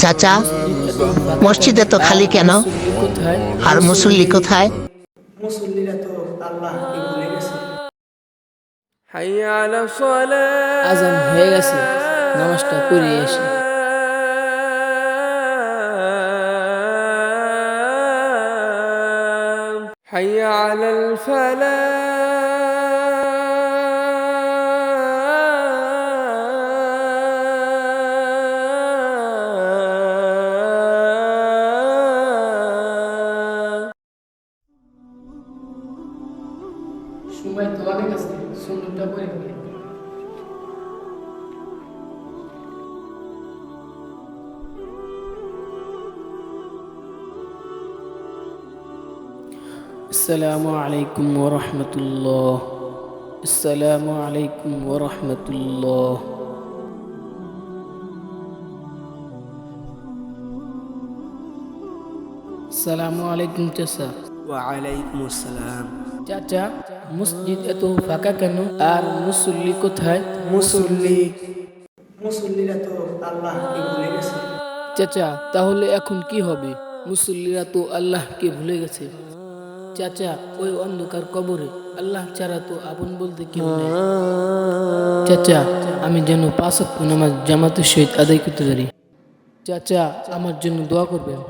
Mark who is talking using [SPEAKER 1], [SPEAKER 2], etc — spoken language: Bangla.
[SPEAKER 1] চাচা, মসজিদে তো খালি কেন? আর মুসল্লি কোথায়?
[SPEAKER 2] মুসল্লিরা তো আল্লাহকে ভুলে গেছে।
[SPEAKER 3] আজান হয়ে গেছে, নামাজটা পড়ে আসি।
[SPEAKER 4] حي على الفلاح.
[SPEAKER 3] সময় তো অনেক আছে, সুন্নতটা পড়ে ফেলি। আসসালামু আলাইকুম ওয়া রাহমাতুল্লাহ। আসসালামু আলাইকুম ওয়া রাহমাতুল্লাহ। আসসালামু আলাইকুম চাচা।
[SPEAKER 2] ওয়ালাইকুম আসসালাম।
[SPEAKER 3] চাচা, মসজিদ এত ফাঁকা কেন? আর মুসল্লি কোথায়?
[SPEAKER 2] মুসল্লিরা তো আল্লাহকে ভুলে গেছে।
[SPEAKER 3] চাচা, তাহলে এখন কি হবে? মুসল্লিরা তো আল্লাহকে ভুলে গেছে। চাচা, ওই অন্ধকার কবরে আল্লাহ ছাড়া তো আপন বলতে কেউ নেই। চাচা, আমি যেন 5 ওয়াক্ত নামাজ জামাতের সহিত আদায় করতে পারি। চাচা, আমার জন্য দোয়া করবেন।